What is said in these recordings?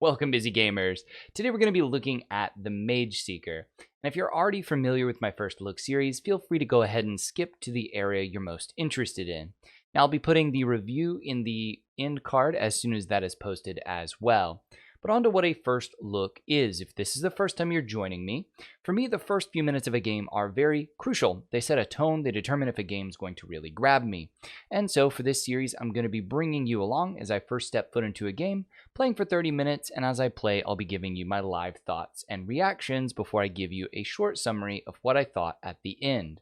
Welcome, busy gamers. Today we're going to be looking at the Mageseeker. And if you're already familiar with my First Look series, feel free to go ahead and skip to the area you're most interested in. Now I'll be putting the review in the end card as soon as that is posted as well. But on to what a first look is. If this is the first time you're joining me, for me the first few minutes of a game are very crucial. They set a tone, they determine if a game's going to really grab me. And so for this series, I'm going to be bringing you along as I first step foot into a game, playing for 30 minutes, and as I play, I'll be giving you my live thoughts and reactions before I give you a short summary of what I thought at the end.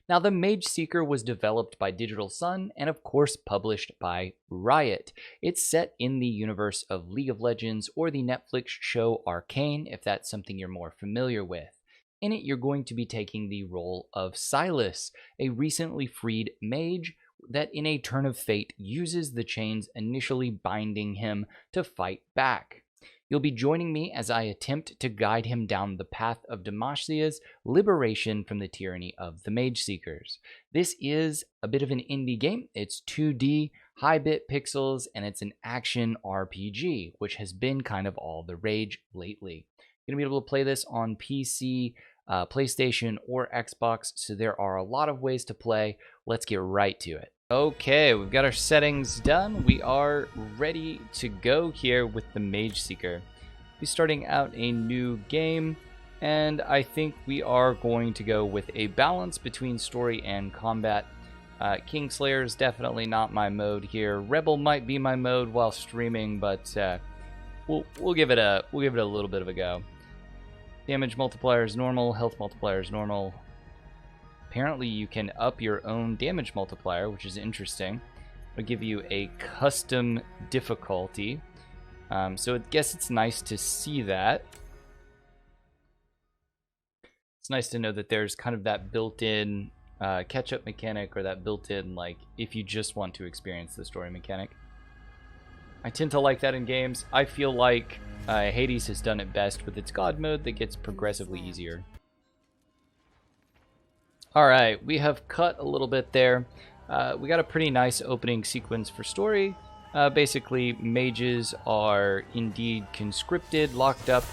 Now, the Mageseeker was developed by Digital Sun and, of course, published by Riot. It's set in the universe of League of Legends or the Netflix show Arcane, if that's something you're more familiar with. In it, you're going to be taking the role of Silas, a recently freed mage that in a turn of fate uses the chains initially binding him to fight back. You'll be joining me as I attempt to guide him down the path of Demacia's liberation from the tyranny of the Mageseekers. This is a bit of an indie game. It's 2D, high-bit pixels, and it's an action RPG, which has been kind of all the rage lately. You're going to be able to play this on PC, PlayStation, or Xbox, so there are a lot of ways to play. Let's get right to it. Okay, we've got our settings done. We are ready to go here with the Mageseeker. We're starting out a new game, and I think we are going to go with a balance between story and combat. Kingslayer is definitely not my mode here. Rebel might be my mode while streaming, but we'll give it a little bit of a go. Damage multiplier is normal. Health multiplier is normal. Apparently you can up your own damage multiplier, which is interesting. It'll give you a custom difficulty. So I guess it's nice to see that. It's nice to know that there's kind of that built-in catch-up mechanic, or that built-in, like, if you just want to experience the story mechanic. I tend to like that in games. I feel like Hades has done it best with its God mode that gets progressively easier. Alright, we have cut a little bit there. We got a pretty nice opening sequence for story. Basically, mages are indeed conscripted, locked up,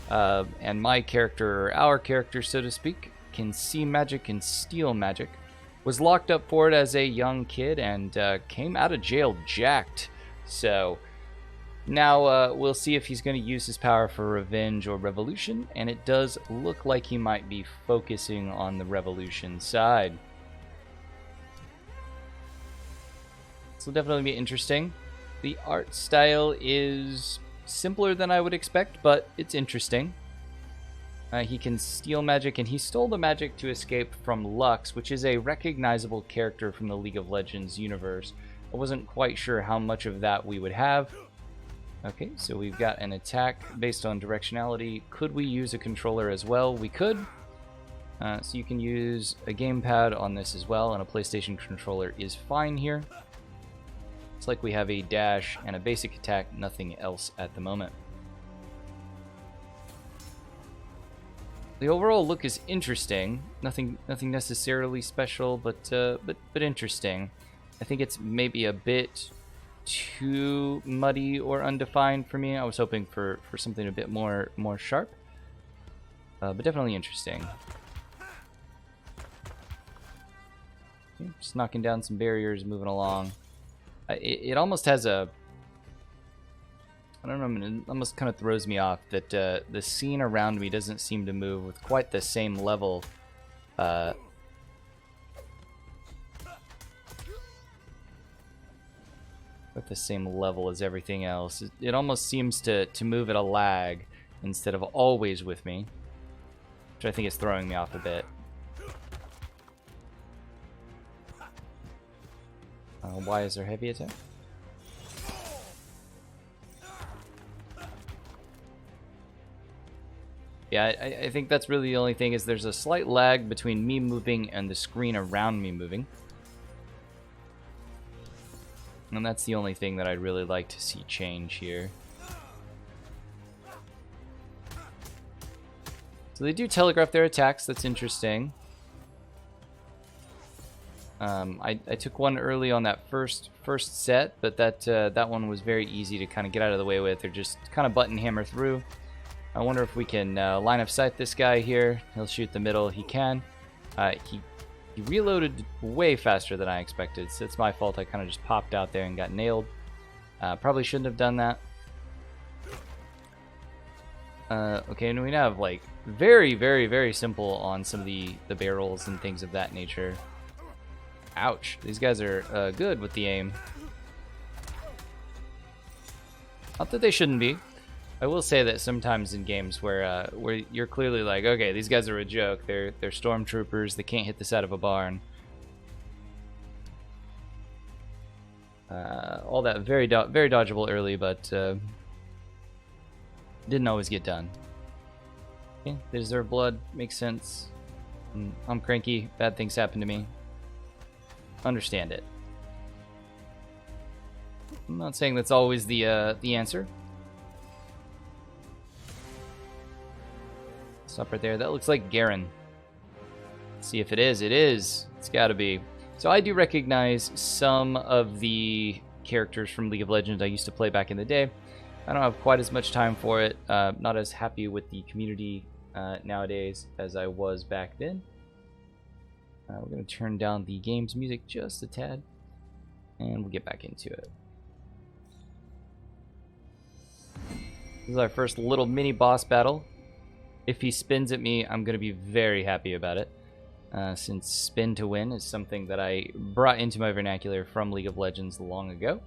and my character, or our character, so to speak, can see magic and steal magic. Was locked up for it as a young kid and came out of jail jacked. So now we'll see if he's going to use his power for revenge or revolution, and it does look like he might be focusing on the revolution side. This will definitely be interesting. The art style is simpler than I would expect, but it's interesting. He can steal magic, and he stole the magic to escape from Lux, which is a recognizable character from the League of Legends universe. I wasn't quite sure how much of that we would have. Okay, so we've got an attack based on directionality. Could we use a controller as well? We could. So you can use a gamepad on this as well, and a PlayStation controller is fine here. It's like we have a dash and a basic attack, nothing else at the moment. The overall look is interesting. Nothing necessarily special, but interesting. I think it's maybe a bit too muddy or undefined for me. I was hoping for something a bit more sharp, but definitely interesting. Okay, just knocking down some barriers, moving along. It almost has a, I don't know, it almost kind of throws me off that the scene around me doesn't seem to move with quite the same level as everything else. It almost seems to move at a lag instead of always with me, which I think is throwing me off a bit. Why is there heavy attack? Yeah, I think that's really the only thing, is there's a slight lag between me moving and the screen around me moving. And that's the only thing that I'd really like to see change here. So they do telegraph their attacks, that's interesting. I took one early on that first set, but that one was very easy to kind of get out of the way with, or just kind of button hammer through. I wonder if we can line of sight this guy here. He'll shoot the middle. He can. He reloaded way faster than I expected, so it's my fault. I kind of just popped out there and got nailed. Probably shouldn't have done that. Okay, and we now have like very, very, very simple on some of the barrels and things of that nature. Ouch. These guys are good with the aim. Not that they shouldn't be. I will say that sometimes in games where you're clearly like, okay, these guys are a joke. They're stormtroopers. They can't hit the side of a barn. All that very dodgeable early, but didn't always get done. Okay, they deserve blood. Makes sense. I'm cranky. Bad things happen to me. Understand it. I'm not saying that's always the answer. Stop right there. That looks like Garen. Let's see if it is. It is. It's got to be. So I do recognize some of the characters from League of Legends I used to play back in the day. I don't have quite as much time for it. Not as happy with the community nowadays as I was back then. We're going to turn down the game's music just a tad, and we'll get back into it. This is our first little mini boss battle. If he spins at me, I'm going to be very happy about it, since spin to win is something that I brought into my vernacular from League of Legends long ago.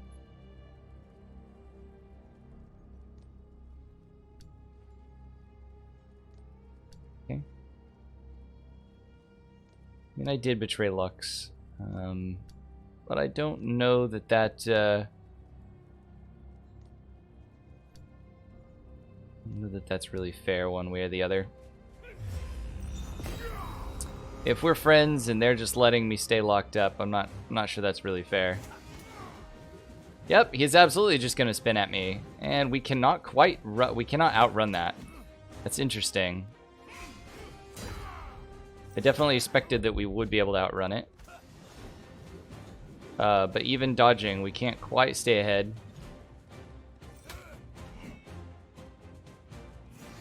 Okay. I mean, I did betray Lux, but I don't know that that's really fair one way or the other. If we're friends and they're just letting me stay locked up, I'm not sure that's really fair. Yep, he's absolutely just gonna spin at me, and we cannot outrun that. That's interesting. I definitely expected that we would be able to outrun it. But even dodging, we can't quite stay ahead.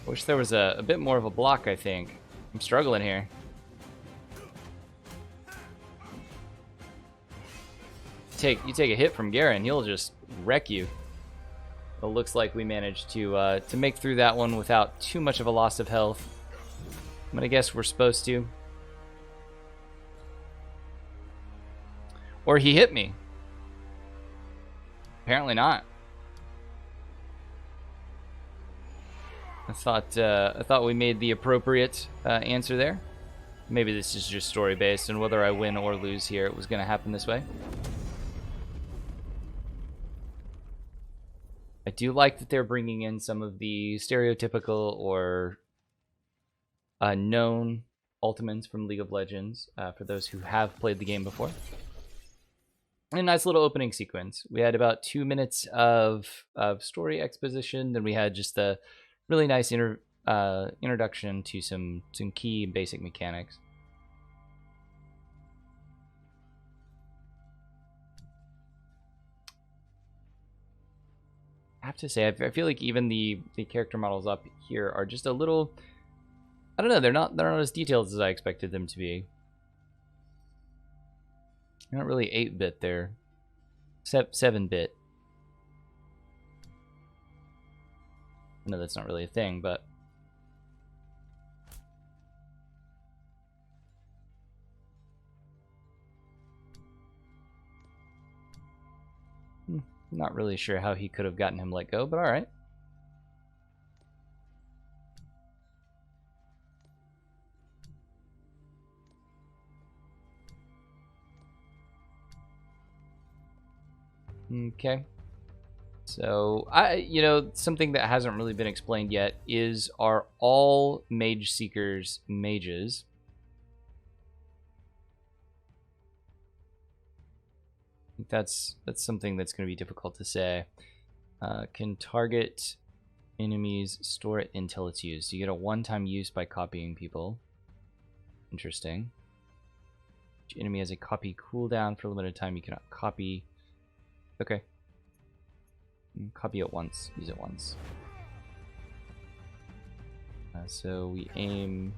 Wish there was a bit more of a block, I think. I'm struggling here. You take a hit from Garen, he'll just wreck you. It looks like we managed to make through that one without too much of a loss of health. I'm gonna guess we're supposed to. Or he hit me. Apparently not. I thought we made the appropriate answer there. Maybe this is just story based, and whether I win or lose here, it was going to happen this way. I do like that they're bringing in some of the stereotypical or known ultimates from League of Legends for those who have played the game before. A nice little opening sequence. We had about 2 minutes of story exposition, then we had just a really nice introduction to some key basic mechanics. I have to say, I feel like even the character models up here are just a little, I don't know, they're not as detailed as I expected them to be. They're not really 8-bit, they're 7-bit. I know that's not really a thing, but not really sure how he could have gotten him let go, but all right. Okay. So, something that hasn't really been explained yet is, are all Mageseekers mages? I think that's something that's going to be difficult to say. Can target enemies, store it until it's used. You get a one-time use by copying people. Interesting. Each enemy has a copy cooldown for a limited time. You cannot copy. Okay. Copy it once. Use it once. So we aim.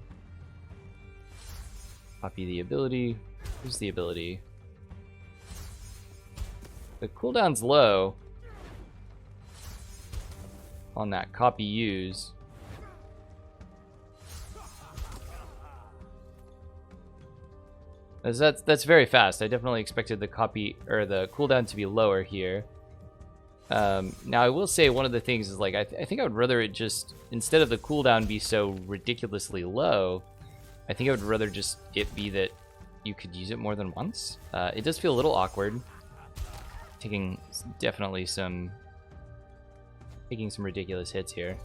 Copy the ability. Use the ability. The cooldown's low on that copy use. That's very fast. I definitely expected the copy or the cooldown to be lower here. Now I will say one of the things is like I think I would rather it just, instead of the cooldown be so ridiculously low, I think I would rather just it be that you could use it more than once. It does feel a little awkward. Taking some ridiculous hits here.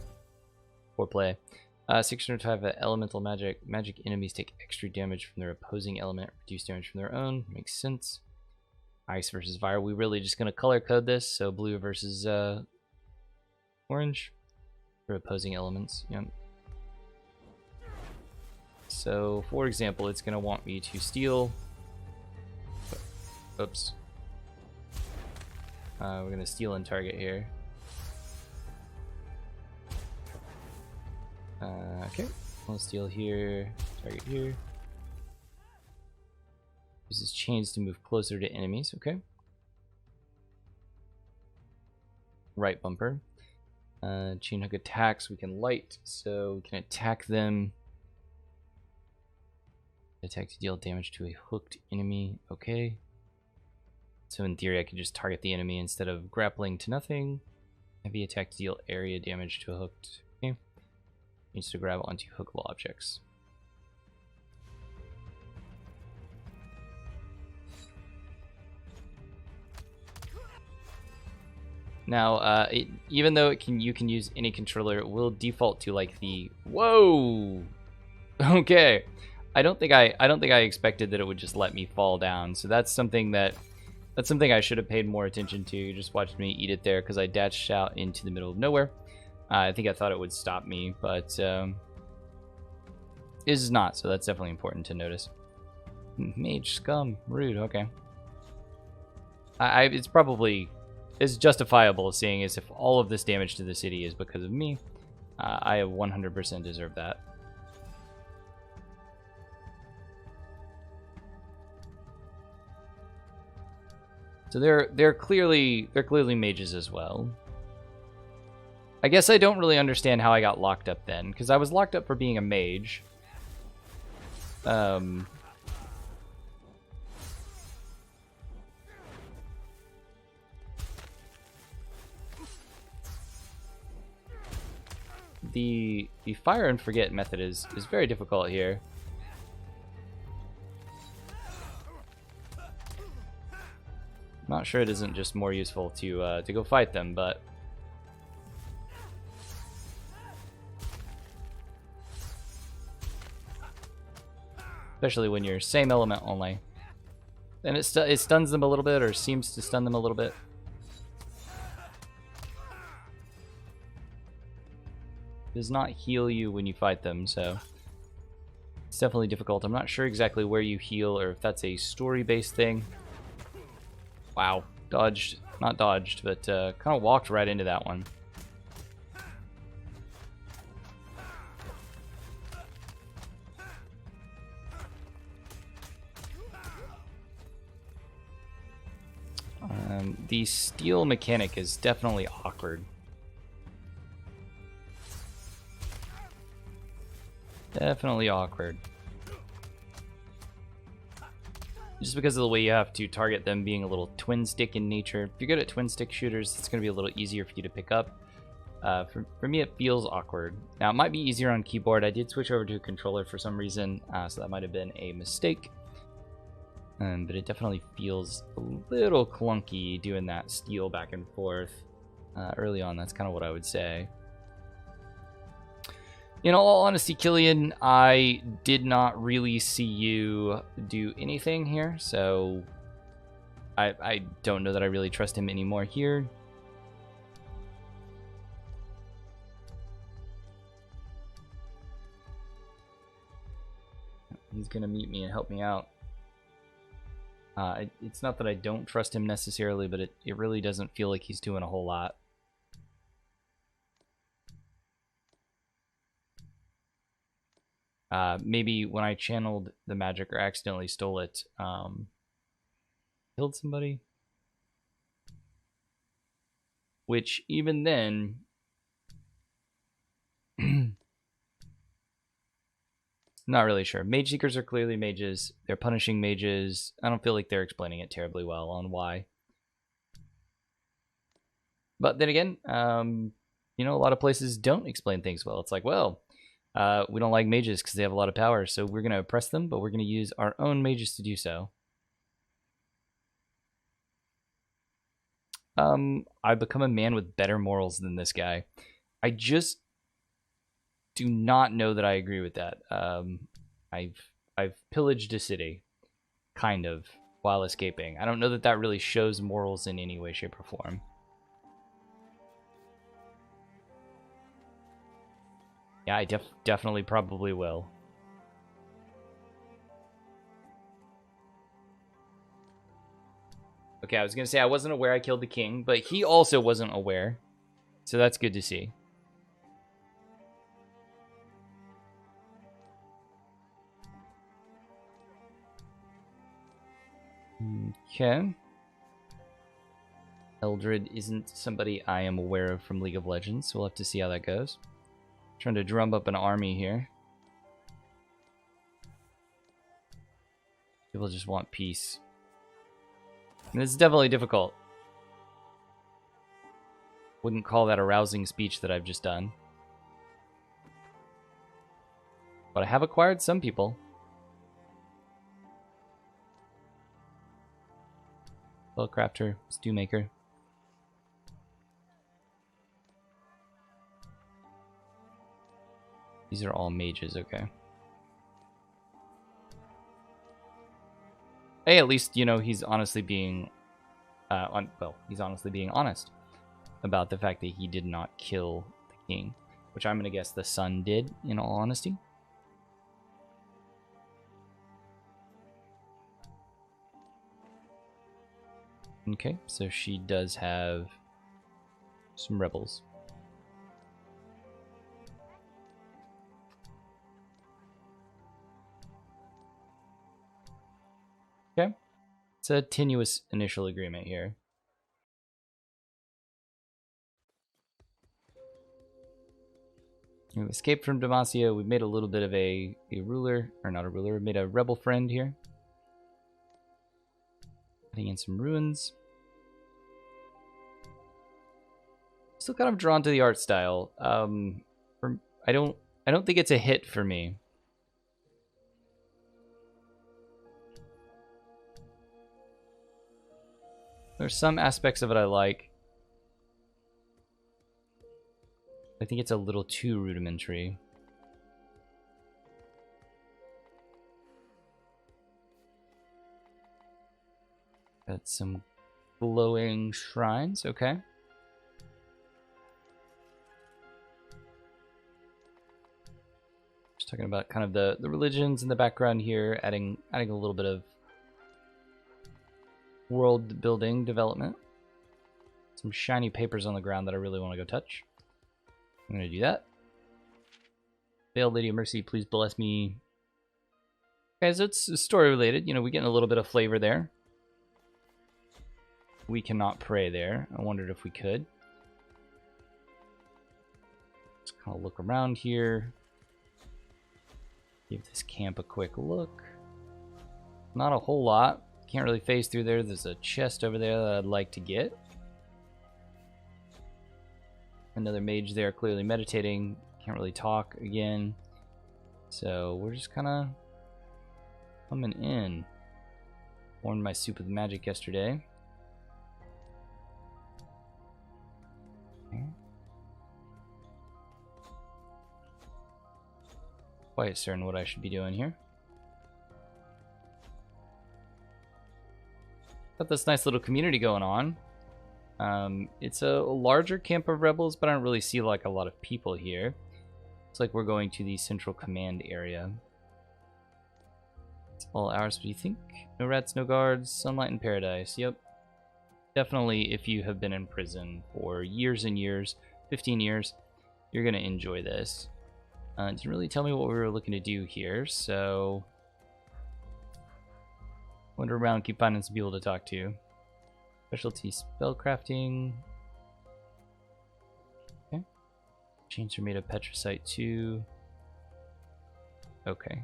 Poor play. 605 elemental magic. Magic enemies take extra damage from their opposing element, reduce damage from their own. Makes sense. Ice versus fire. We're really just gonna color code this, so blue versus orange for opposing elements. Yep. So, for example, it's gonna want me to steal. Oops. We're gonna steal and target here. Okay, we'll steal here, target here. Uses chains to move closer to enemies, okay. Right bumper. Chain hook attacks, we can light, so we can attack them. Attack to deal damage to a hooked enemy, okay. So in theory I could just target the enemy instead of grappling to nothing. Heavy attack to deal area damage to a hooked, okay. Needs to grab onto hookable objects. Now, even though you can use any controller, it will default to like the whoa. Okay, I don't think I expected that it would just let me fall down. So that's something I should have paid more attention to. You just watched me eat it there because I dashed out into the middle of nowhere. I think I thought it would stop me, but it is not, so that's definitely important to notice. Mage scum, rude, okay. It's justifiable, seeing as if all of this damage to the city is because of me. I have 100% deserved that. So they're clearly mages as well. I guess I don't really understand how I got locked up then, because I was locked up for being a mage. The fire and forget method is very difficult here. Not sure it isn't just more useful to go fight them, but especially when you're same element only. And it stuns them a little bit, or seems to stun them a little bit. Does not heal you when you fight them, so it's definitely difficult. I'm not sure exactly where you heal, or if that's a story-based thing. Wow, dodged. Not dodged, but kind of walked right into that one. The steal mechanic is definitely awkward. Definitely awkward. Just because of the way you have to target them being a little twin stick in nature. If you're good at twin stick shooters, it's going to be a little easier for you to pick up. For me, it feels awkward. Now, it might be easier on keyboard. I did switch over to a controller for some reason, so that might have been a mistake. But it definitely feels a little clunky doing that steal back and forth early on. That's kind of what I would say. In all honesty, Killian, I did not really see you do anything here, so I don't know that I really trust him anymore here. He's gonna meet me and help me out. It's not that I don't trust him necessarily, but it really doesn't feel like he's doing a whole lot. Maybe when I channeled the magic or accidentally stole it, killed somebody. Which, even then... Not really sure. Mageseekers are clearly mages. They're punishing mages. I don't feel like they're explaining it terribly well on why. But then again, you know, a lot of places don't explain things well. It's like, well, we don't like mages because they have a lot of power, so we're going to oppress them, but we're going to use our own mages to do so. I become a man with better morals than this guy. I just do not know that I agree with that. I've pillaged a city, kind of, while escaping. I don't know that that really shows morals in any way, shape, or form. Yeah, I definitely probably will. Okay, I was gonna say I wasn't aware I killed the king, but he also wasn't aware. So that's good to see. Okay. Eldred isn't somebody I am aware of from League of Legends, so we'll have to see how that goes. Trying to drum up an army here. People just want peace. And this is definitely difficult. Wouldn't call that a rousing speech that I've just done. But I have acquired some people. Spellcrafter, stew maker. These are all mages, okay. Hey, at least, you know, he's honestly being... well, he's honestly being honest about the fact that he did not kill the king. Which I'm going to guess the son did, in all honesty. Okay, so she does have some rebels. Okay. It's a tenuous initial agreement here. We escaped from Demacia. We've made a little bit of a ruler, or not a ruler, we made a rebel friend here. Adding in some ruins. Still kind of drawn to the art style. I don't think it's a hit for me. There's some aspects of it I like. I think it's a little too rudimentary. Got some glowing shrines, okay. Just talking about kind of the religions in the background here, adding a little bit of world building development. Some shiny papers on the ground that I really want to go touch. I'm going to do that. Veiled Lady of Mercy, please bless me. Okay, so it's story related. You know, we're getting a little bit of flavor there. We cannot pray there. I wondered if we could. Let's kind of look around here. Give this camp a quick look. Not a whole lot. Can't really phase through there. There's a chest over there that I'd like to get. Another mage there clearly meditating. Can't really talk again. So we're just kind of coming in. Warmed my soup with magic yesterday. Okay. Quite certain what I should be doing here. Got this nice little community going on. It's a larger camp of rebels, but I don't really see like a lot of people here. It's like we're going to the central command area. It's all hours, but you think? No rats, no guards, sunlight in paradise. Yep. Definitely, if you have been in prison for years and years, 15 years, you're going to enjoy this. It didn't really tell me what we were looking to do here, so... Wander around, keep finding some people to talk to. Specialty spellcrafting. Okay. Chains are made of petricite too. Okay.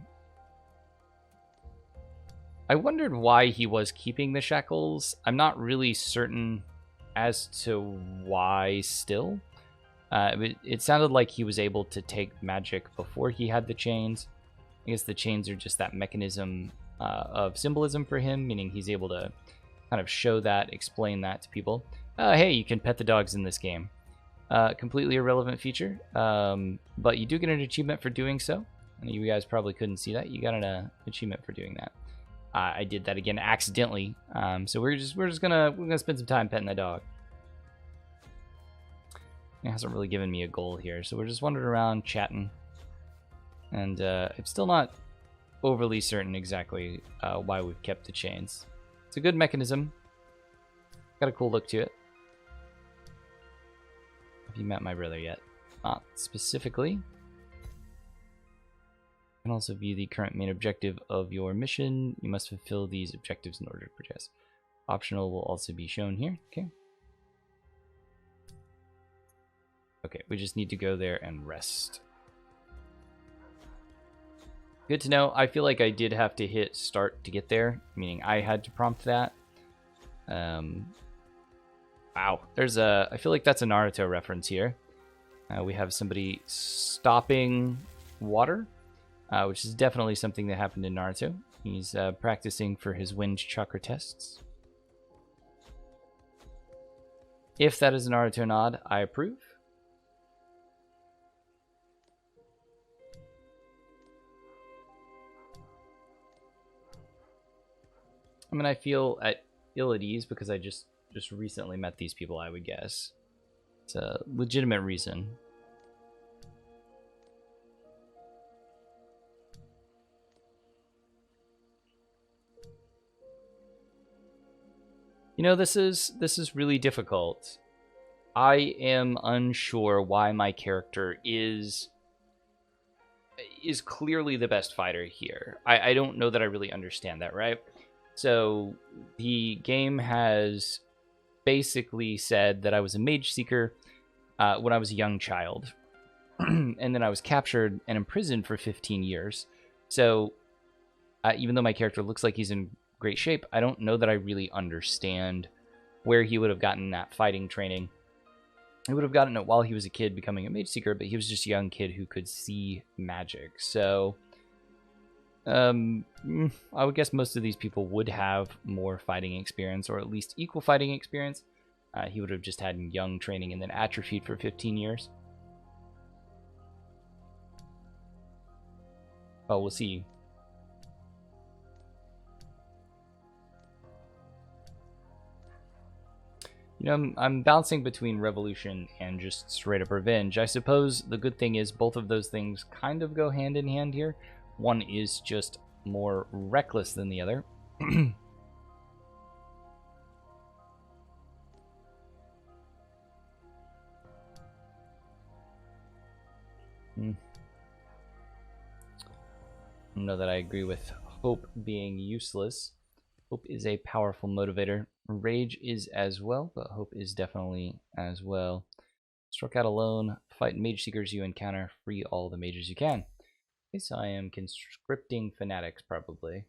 I wondered why he was keeping the shackles. I'm not really certain as to why still. It sounded like he was able to take magic before he had the chains. I guess the chains are just that mechanism of symbolism for him, meaning he's able to kind of show that, explain that to people. Hey, you can pet the dogs in this game. Completely irrelevant feature, but you do get an achievement for doing so. And you guys probably couldn't see that. You got an achievement for doing that. I did that again accidentally, so we're gonna spend some time petting the dog. It hasn't really given me a goal here, so we're just wandering around chatting, and I'm still not overly certain exactly why we've kept the chains. It's a good mechanism. Got a cool look to it. Have you met my brother yet? Not specifically. You can also view the current main objective of your mission. You must fulfill these objectives in order to progress. Optional will also be shown here. Okay. Okay, we just need to go there and rest. Good to know. I feel like I did have to hit start to get there, meaning I had to prompt that. Wow. There's a... I feel like that's a Naruto reference here. We have somebody stopping water. Which is definitely something that happened in Naruto. He's practicing for his wind chakra tests. If that is a Naruto nod, I approve. I mean, I feel ill at ease because I just recently met these people, I would guess. It's a legitimate reason. You know, this is really difficult. I am unsure why my character is clearly the best fighter here. I don't know that I really understand that, right? So the game has basically said that I was a Mageseeker when I was a young child. And then I was captured and imprisoned for 15 years. So even though my character looks like he's in great shape, I don't know that I really understand where he would have gotten that fighting training. He would have gotten it while he was a kid becoming a Mageseeker, but he was just a young kid who could see magic. So I would guess most of these people would have more fighting experience, or at least equal fighting experience. He would have just had young training and then atrophied for 15 years. Oh, we'll see. You know, I'm bouncing between revolution and just straight up revenge. I suppose the good thing is both of those things kind of go hand in hand here. One is just more reckless than the other. I don't know that I agree with hope being useless. Hope is a powerful motivator. Rage is as well, but hope is definitely as well. Struck out alone, fight mage seekers you encounter, free all the mages you can. Okay, so I am conscripting fanatics probably.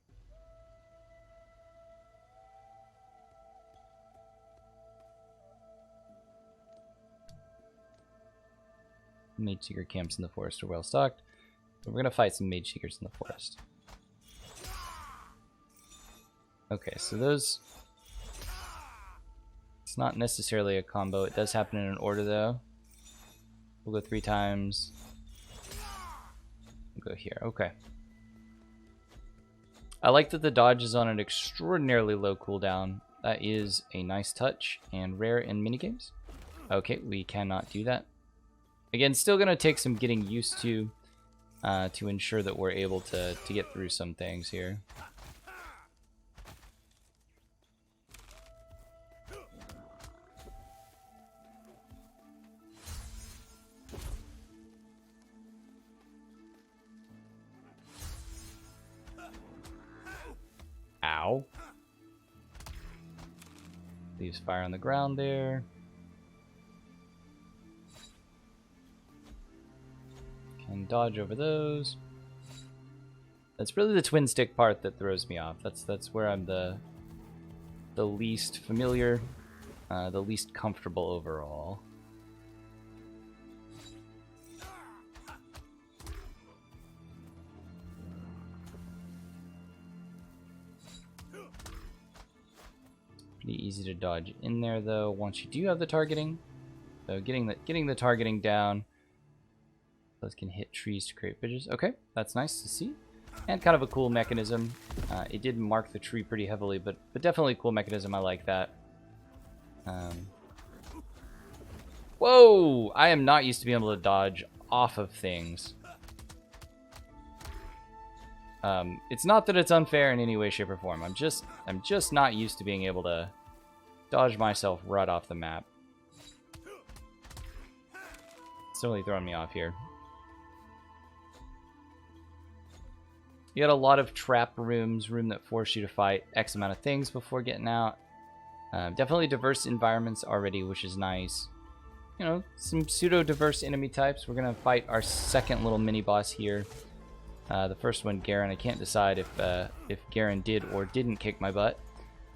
Mage seeker camps in the forest are well stocked. But we're gonna fight some mage seekers in the forest. Okay, so those... It's not necessarily a combo. It does happen in an order, though. We'll go 3 times. We'll go here. Okay. I like that the dodge is on an extraordinarily low cooldown. That is a nice touch and rare in minigames. Okay, we cannot do that. Again, still going to take some getting used to ensure that we're able to get through some things here. Leaves fire on the ground there. Can dodge over those. That's really the twin stick part that throws me off. That's where I'm the least familiar, the least comfortable overall. Pretty easy to dodge in there though once you do have the targeting. So getting the targeting down. Those can hit trees to create bridges. Okay, that's nice to see. And kind of a cool mechanism. It did mark the tree pretty heavily, but definitely a cool mechanism. I like that. Whoa! I am not used to being able to dodge off of things. It's not that it's unfair in any way, shape, or form. I'm just not used to being able to dodge myself right off the map. It's totally throwing me off here. You got a lot of trap rooms, room that force you to fight X amount of things before getting out. Definitely diverse environments already, which is nice. You know, some pseudo-diverse enemy types. We're going to fight our second little mini-boss here. The first one, Garen. I can't decide if Garen did or didn't kick my butt.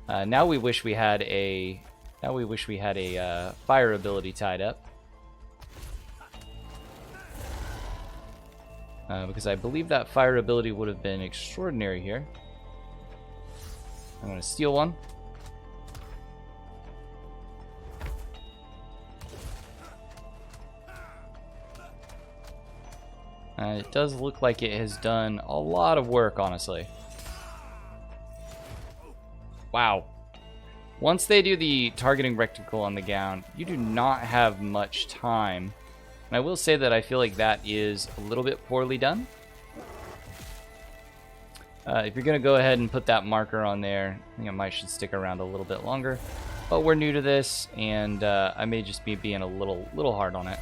Now we wish we had a fire ability tied up. Because I believe that fire ability would have been extraordinary here. I'm going to steal one. It does look like it has done a lot of work, honestly. Wow. Once they do the targeting reticle on the gown, you do not have much time. And I will say that I feel like that is a little bit poorly done. If you're going to go ahead and put that marker on there, I think I might should stick around a little bit longer. But we're new to this, and I may just be being a little hard on it.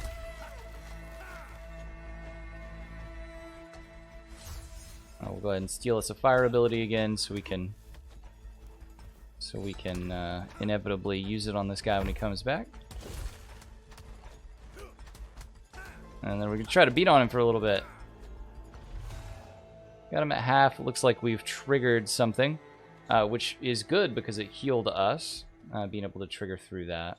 We'll go ahead and steal us a fire ability again, so we can inevitably use it on this guy when he comes back. And then we're going to try to beat on him for a little bit. Got him at half. It looks like we've triggered something, which is good because it healed us, being able to trigger through that.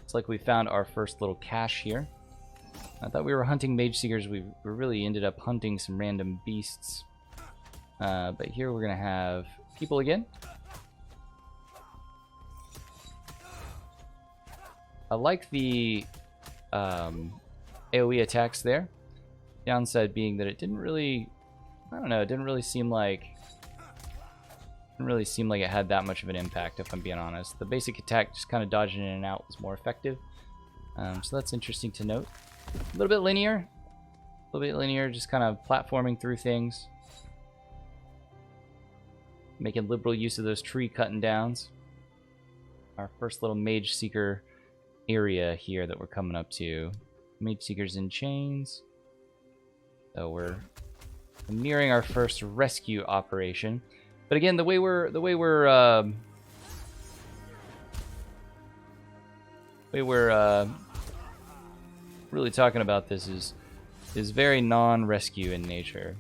It's like we found our first little cache here. I thought we were hunting Mageseekers. We really ended up hunting some random beasts. But here we're going to have people again. I like the AoE attacks there. Downside being that it didn't really, I don't know, it didn't really seem like it had that much of an impact, if I'm being honest. The basic attack, just kind of dodging in and out, was more effective. So that's interesting to note. A little bit linear, just kind of platforming through things. Making liberal use of those tree cutting downs. Our first little Mageseeker area here that we're coming up to. Mageseekers in chains. So we're nearing our first rescue operation. But again, the way we're really talking about this is very non-rescue in nature.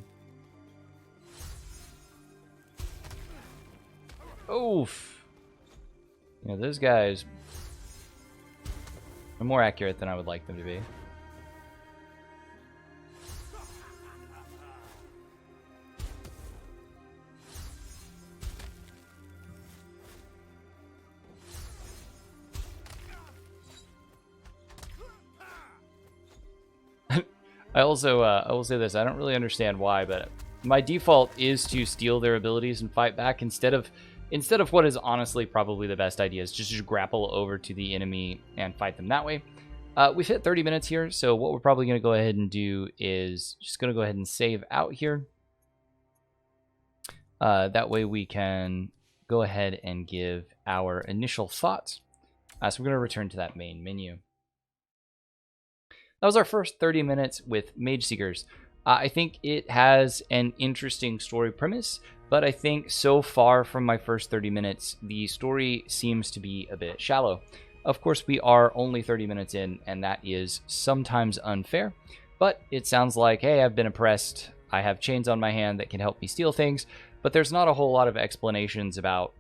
Oof. You know, those guys are more accurate than I would like them to be. I will say this, I don't really understand why, but my default is to steal their abilities and fight back instead of what is honestly probably the best idea, is just grapple over to the enemy and fight them that way. We've hit 30 minutes here, so what we're probably going to go ahead and do is just going to go ahead and save out here. That way we can go ahead and give our initial thoughts. So we're going to return to that main menu. That was our first 30 minutes with Mageseekers. I think it has an interesting story premise, but I think so far from my first 30 minutes, the story seems to be a bit shallow. Of course, we are only 30 minutes in, and that is sometimes unfair, but it sounds like, hey, I've been oppressed, I have chains on my hand that can help me steal things, but there's not a whole lot of explanations about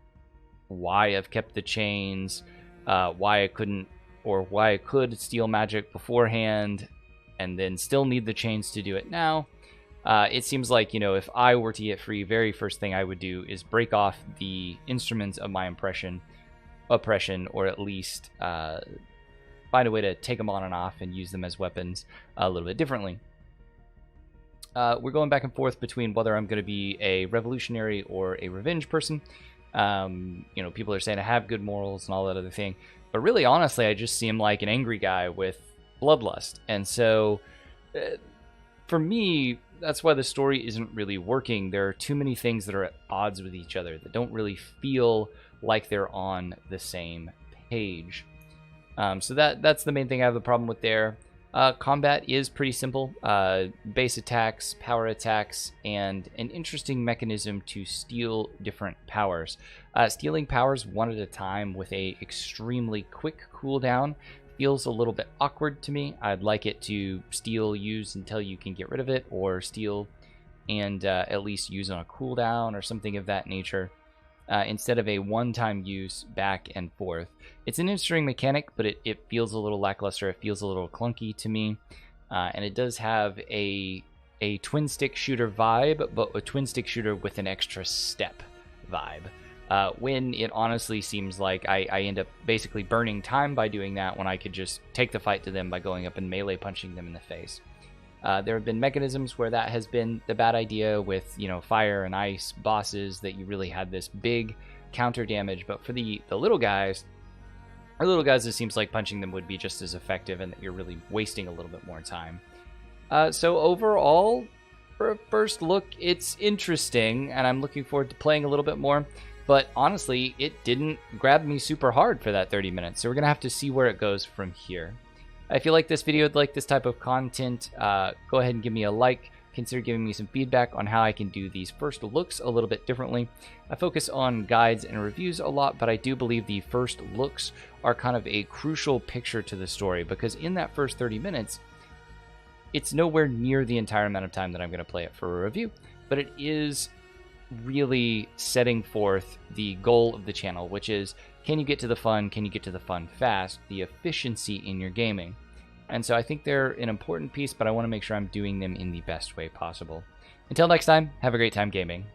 why I've kept the chains, why I couldn't, or why I could steal magic beforehand and then still need the chains to do it now. It seems like, if I were to get free, very first thing I would do is break off the instruments of my oppression, or at least find a way to take them on and off and use them as weapons a little bit differently. We're going back and forth between whether I'm going to be a revolutionary or a revenge person. People are saying I have good morals and all that other thing, but really, honestly, I just seem like an angry guy with bloodlust. And so, for me, that's why the story isn't really working. There are too many things that are at odds with each other that don't really feel like they're on the same page. So that's the main thing I have a problem with there. Combat is pretty simple. Base attacks, power attacks, and an interesting mechanism to steal different powers. Stealing powers one at a time with a extremely quick cooldown feels a little bit awkward to me. I'd like it to steal, use until you can get rid of it, or steal and at least use on a cooldown or something of that nature, instead of a one-time use back and forth. It's an interesting mechanic, but it feels a little lackluster. It feels a little clunky to me, and it does have a twin-stick shooter vibe, but a twin-stick shooter with an extra step vibe. When it honestly seems like I end up basically burning time by doing that when I could just take the fight to them by going up and melee punching them in the face. There have been mechanisms where that has been the bad idea with, fire and ice bosses, that you really had this big counter damage. But for the little guys, it seems like punching them would be just as effective, and that you're really wasting a little bit more time. So overall, for a first look, it's interesting, and I'm looking forward to playing a little bit more. But honestly, it didn't grab me super hard for that 30 minutes, so we're going to have to see where it goes from here. If you like this video, like this type of content, go ahead and give me a like. Consider giving me some feedback on how I can do these first looks a little bit differently. I focus on guides and reviews a lot, but I do believe the first looks are kind of a crucial picture to the story, because in that first 30 minutes, it's nowhere near the entire amount of time that I'm going to play it for a review, but it is really setting forth the goal of the channel, which is, can you get to the fun? Can you get to the fun fast? The efficiency in your gaming. And so I think they're an important piece, but I want to make sure I'm doing them in the best way possible. Until next time, have a great time gaming.